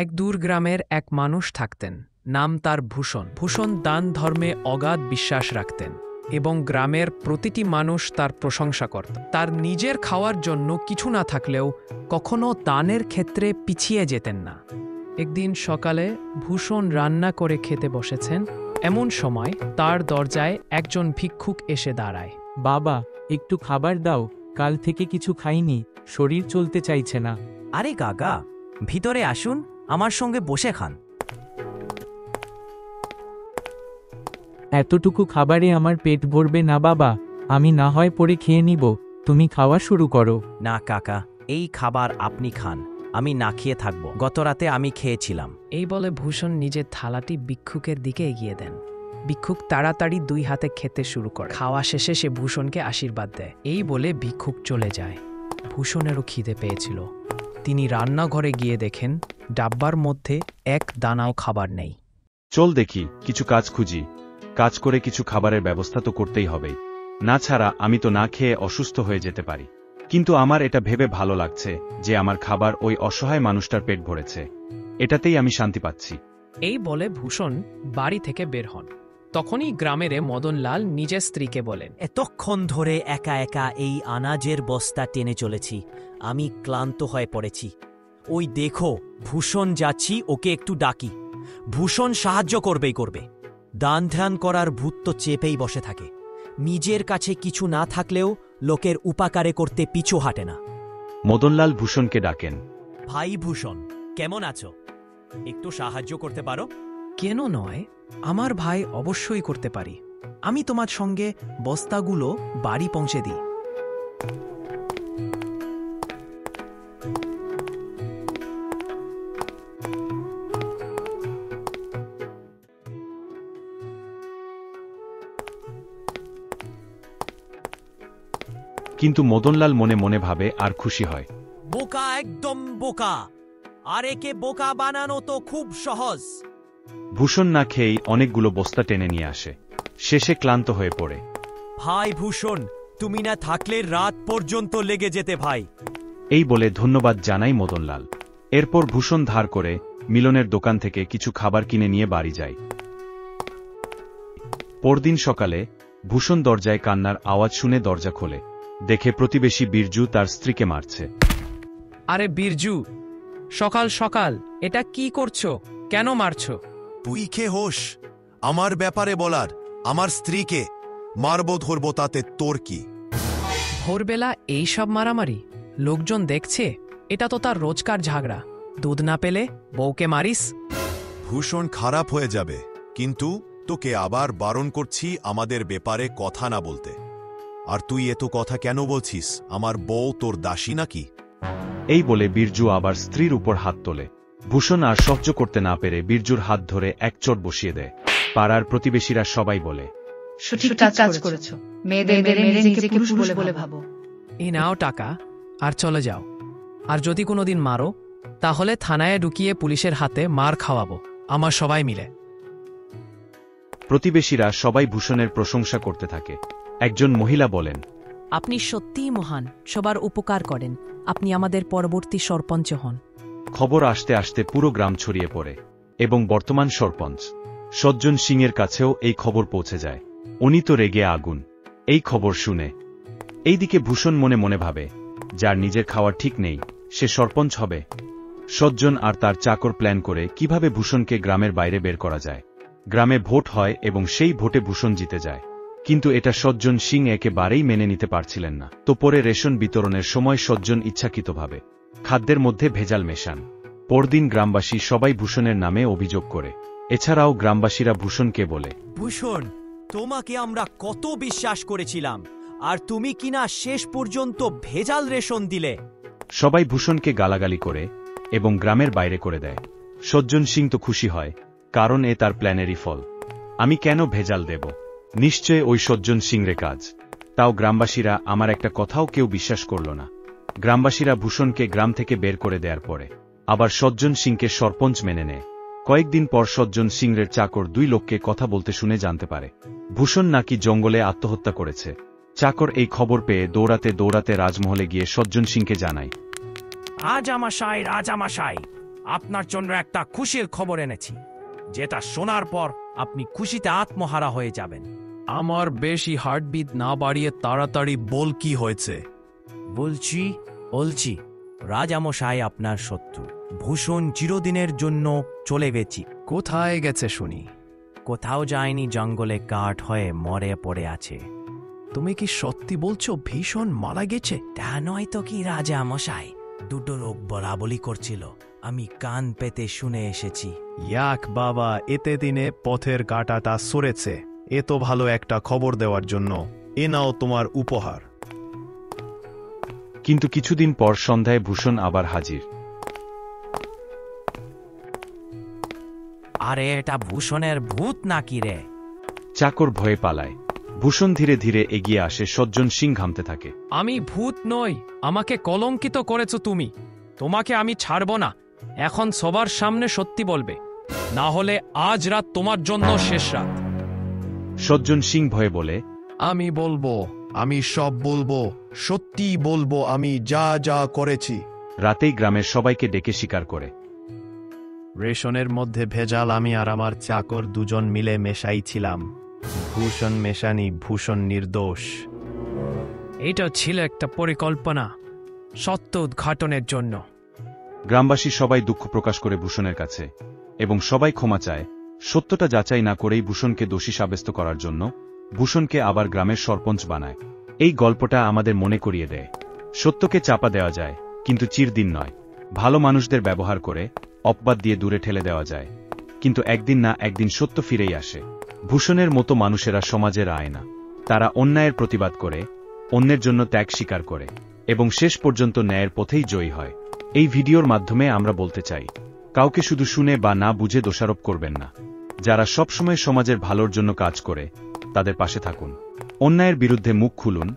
এক দূর গ্রামের এক মানুষ থাকতেন, নাম তার ভূষণ। ভূষণ দান ধর্মে অগাধ বিশ্বাস রাখতেন এবং গ্রামের প্রতিটি মানুষ তার প্রশংসা করত। তার নিজের খাওয়ার জন্য কিছু না থাকলেও কখনো দানের ক্ষেত্রে পিছিয়ে যেতেন না। একদিন সকালে ভূষণ রান্না করে খেতে বসেছেন, এমন সময় তার দরজায় একজন ভিক্ষুক এসে দাঁড়ায়। বাবা, একটু খাবার দাও, কাল থেকে কিছু খাইনি, শরীর চলতে চাইছে না। আরে কাকা, ভিতরে আসুন, আমার সঙ্গে বসে খান। এতটুকু খাবারে আমার পেট ভরবে না বাবা, আমি না হয় পরে খেয়ে নিব, তুমি খাওয়া শুরু করো। না কাকা, এই খাবার আপনি খান, আমি না খেয়ে থাকব। গতরাতে আমি খেয়েছিলাম। এই বলে ভূষণ নিজের থালাটি ভিক্ষুকের দিকে এগিয়ে দেন। ভিক্ষুক তাড়াতাড়ি দুই হাতে খেতে শুরু করে। খাওয়া শেষে সে ভূষণকে আশীর্বাদ দেয়। এই বলে ভিক্ষুক চলে যায়। ভূষণেরও খিদে পেয়েছিল। তিনি রান্নাঘরে গিয়ে দেখেন ডাব্বার মধ্যে এক দানাও খাবার নেই। চল দেখি, কিছু কাজ খুঁজি। কাজ করে কিছু খাবারের ব্যবস্থা তো করতেই হবে, না ছাড়া আমি তো না খেয়ে অসুস্থ হয়ে যেতে পারি। কিন্তু আমার এটা ভেবে ভালো লাগছে যে আমার খাবার ওই অসহায় মানুষটার পেট ভরেছে, এটাতেই আমি শান্তি পাচ্ছি। এই বলে ভূষণ বাড়ি থেকে বের হন। তখনই গ্রামের মদনলাল নিজের স্ত্রীকে বলেন, এতক্ষণ ধরে একা একা এই আনাজের বস্তা টেনে চলেছি, আমি ক্লান্ত হয়ে পড়েছি। ওই দেখো, ভূষণ যাচ্ছি, ওকে একটু ডাকি। ভূষণ সাহায্য করবেই করবে। দান ধ্যান করার ভূত তো চেপেই বসে থাকে। নিজের কাছে কিছু না থাকলেও লোকের উপকারে করতে পিছু হাঁটে না। মদনলাল ভূষণকে ডাকেন। ভাই ভূষণ, কেমন আছো? একটু সাহায্য করতে পারো? কেন নয়, আমার ভাই অবশ্যই করতে পারি। আমি তোমার সঙ্গে বস্তাগুলো বাড়ি পৌঁছে দিই। কিন্তু মদনলাল মনে মনে ভাবে আর খুশি হয়। বোকা, একদম বোকা। আর একে বোকা বানানো তো খুব সহজ। ভূষণ না খেয়েই অনেকগুলো বস্তা টেনে নিয়ে আসে। শেষে ক্লান্ত হয়ে পড়ে। ভাই ভূষণ, তুমি না থাকলে রাত পর্যন্ত লেগে যেতে ভাই। এই বলে ধন্যবাদ জানাই মদনলাল। এরপর ভূষণ ধার করে মিলনের দোকান থেকে কিছু খাবার কিনে নিয়ে বাড়ি যায়। পরদিন সকালে ভূষণ দরজায় কান্নার আওয়াজ শুনে দরজা খোলে। দেখে প্রতিবেশী বীরজু তার স্ত্রীকে মারছে। আরে বীরজু, সকাল সকাল এটা কি করছো? কেন মারছো? তুই কে হোস আমার ব্যাপারে বলার? আমার স্ত্রীকে মারবো ধরবো, তাতে তোর কি? ভোরবেলা এইসব মারামারি? লোকজন দেখছে, এটা তো তার রোজকার ঝগড়া। দুধ না পেলে বউকে মারিস? ভূষণ খারাপ হয়ে যাবে, কিন্তু তোকে আবার বারণ করছি আমাদের ব্যাপারে কথা না বলতে। আর তুই এত কথা কেন বলছিস? আমার বউ তোর দাসী নাকি? এই বলে বীরজু আবার স্ত্রীর উপর হাত তোলে। ভূষণ আর সহ্য করতে না পেরে বীরজুর হাত ধরে এক চোট বসিয়ে দেয়। পাড়ার প্রতিবেশীরা সবাই বলে, সঠিক কাজ করেছো, মেয়েদের মেরে নিজেকে পুরুষ বলে ভাবো। এই নাও টাকা, আর চলে যাও। আর যদি কোনোদিন মারো, তাহলে থানায় ঢুকিয়ে পুলিশের হাতে মার খাওয়াবো, আমার সবাই মিলে। প্রতিবেশীরা সবাই ভূষণের প্রশংসা করতে থাকে। একজন মহিলা বলেন, আপনি সত্যিই মহান, সবার উপকার করেন। আপনি আমাদের পরবর্তী সরপঞ্চ হন। খবর আসতে আসতে পুরো গ্রাম ছড়িয়ে পড়ে এবং বর্তমান সরপঞ্চ সজ্জন সিংয়ের কাছেও এই খবর পৌঁছে যায়। উনি তো রেগে আগুন এই খবর শুনে। এইদিকে ভূষণ মনে মনে ভাবে, যার নিজের খাওয়ার ঠিক নেই সে সরপঞ্চ হবে। সজ্জন আর তার চাকর প্ল্যান করে কিভাবে ভূষণকে গ্রামের বাইরে বের করা যায়। গ্রামে ভোট হয় এবং সেই ভোটে ভূষণ জিতে যায়। কিন্তু এটা সজ্জন সিং একেবারেই মেনে নিতে পারছিলেন না। তো পরে রেশন বিতরণের সময় সজ্জন ইচ্ছাকৃতভাবে খাদ্যের মধ্যে ভেজাল মেশান। পরদিন গ্রামবাসী সবাই ভূষণের নামে অভিযোগ করে। এছাড়াও গ্রামবাসীরা ভূষণকে বলে, ভূষণ, তোমাকে আমরা কত বিশ্বাস করেছিলাম, আর তুমি কিনা শেষ পর্যন্ত ভেজাল রেশন দিলে। সবাই ভূষণকে গালাগালি করে এবং গ্রামের বাইরে করে দেয়। সজ্জন সিং তো খুশি হয়, কারণ এ তার প্ল্যানেরই ফল। আমি কেন ভেজাল দেব? নিশ্চয় ওই সজ্জন সিংরে কাজ। তাও গ্রামবাসীরা আমার একটা কথাও কেউ বিশ্বাস করল না। গ্রামবাসীরা ভূষণকে গ্রাম থেকে বের করে দেওয়ার পরে আবার সজ্জন সিংকে সরপঞ্চ মেনে নেয়। কয়েকদিন পর সজ্জন সিংরের চাকর দুই লোককে কথা বলতে শুনে জানতে পারে ভূষণ নাকি জঙ্গলে আত্মহত্যা করেছে। চাকর এই খবর পেয়ে দৌড়াতে দৌড়াতে রাজমহলে গিয়ে সজ্জন সিংকে জানায়, রাজামশাই, রাজামশাই, আপনার জন্য একটা খুশির খবর এনেছি, যেটা শোনার পর আপনি খুশিতে আত্মহারা হয়ে যাবেন। আমার বেশি হার্টবিট না বাড়িয়ে তাড়াতাড়ি বল কি হয়েছে। বলছি রাজামশাই আপনার শত্রু ভূষণ চিরদিনের জন্য চলে গেছি। কোথায় গেছে শুনি? কোথাও যায়নি, জঙ্গলে কাঠ হয়ে মরে পড়ে আছে। তুমি কি সত্যি বলছো ভীষণ মারা গেছে? তা নয় তো কি রাজামশাই, দুটো রোগ বলাবলি করছিল, আমি কান পেতে শুনে এসেছি। ইয়াক বাবা, এতে দিনে পথের কাঁটাটা সরেছে। এত ভালো একটা খবর দেওয়ার জন্য এ নাও তোমার উপহার। কিন্তু কিছুদিন পর সন্ধ্যায় ভূষণ আবার হাজির। আরে এটা ভূষণের ভূত নাকি রে? চাকর ভয়ে পালায়। ভূষণ ধীরে ধীরে এগিয়ে আসে, সজ্জন সিং ঘামতে থাকে। আমি ভূত নই, আমাকে কলঙ্কিত করেছো তুমি। তোমাকে আমি ছাড়ব না। এখন সবার সামনে সত্যি বলবে, না হলে আজ রাত তোমার জন্য শেষ রাত। সজ্জন সিং ভয়ে বলে, আমি বলবো, আমি সব বলবো, সত্যি বলবো, আমি যা যা করেছি। রাতেই গ্রামের সবাইকে ডেকে স্বীকার করে। রেশনের মধ্যে ভেজাল আমি আর আমার চাকর দুজন মিলে মেশাইছিলাম। ভূষণ মেশানি, ভূষণ নির্দোষ। এটা ছিল একটা পরিকল্পনা, সত্য উদ্ঘাটনের জন্য। গ্রামবাসী সবাই দুঃখ প্রকাশ করে ভূষণের কাছে, এবং সবাই ক্ষমা চায়। সত্যটা যাচাই না করেই ভূষণকে দোষী সাব্যস্ত করার জন্য ভূষণকে আবার গ্রামের সরপঞ্চ বানায়। এই গল্পটা আমাদের মনে করিয়ে দেয়, সত্যকে চাপা দেওয়া যায়, কিন্তু চিরদিন নয়। ভালো মানুষদের ব্যবহার করে অপবাদ দিয়ে দূরে ঠেলে দেওয়া যায়, কিন্তু একদিন না একদিন সত্য ফিরেই আসে। ভূষণের মতো মানুষেরা সমাজের আয়না। তারা অন্যায়ের প্রতিবাদ করে, অন্যের জন্য ত্যাগ স্বীকার করে, এবং শেষ পর্যন্ত ন্যায়ের পথেই জয়ী হয়। এই ভিডিওর মাধ্যমে আমরা বলতে চাই, কাউকে শুধু শুনে বা না বুঝে দোষারোপ করবেন না। যারা সবসময় সমাজের ভালোর জন্য কাজ করে, তাদের পাশে থাকুন। অন্যায়ের বিরুদ্ধে মুখ খুলুন,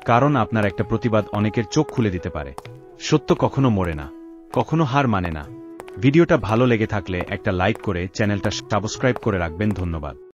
কারণ আপনার একটা প্রতিবাদ অনেকের চোখ খুলে দিতে পারে। সত্য কখনো মরে না, কখনো হার মানে না। ভিডিওটা ভালো লেগে থাকলে একটা লাইক করে চ্যানেলটা সাবস্ক্রাইব করে রাখবেন। ধন্যবাদ।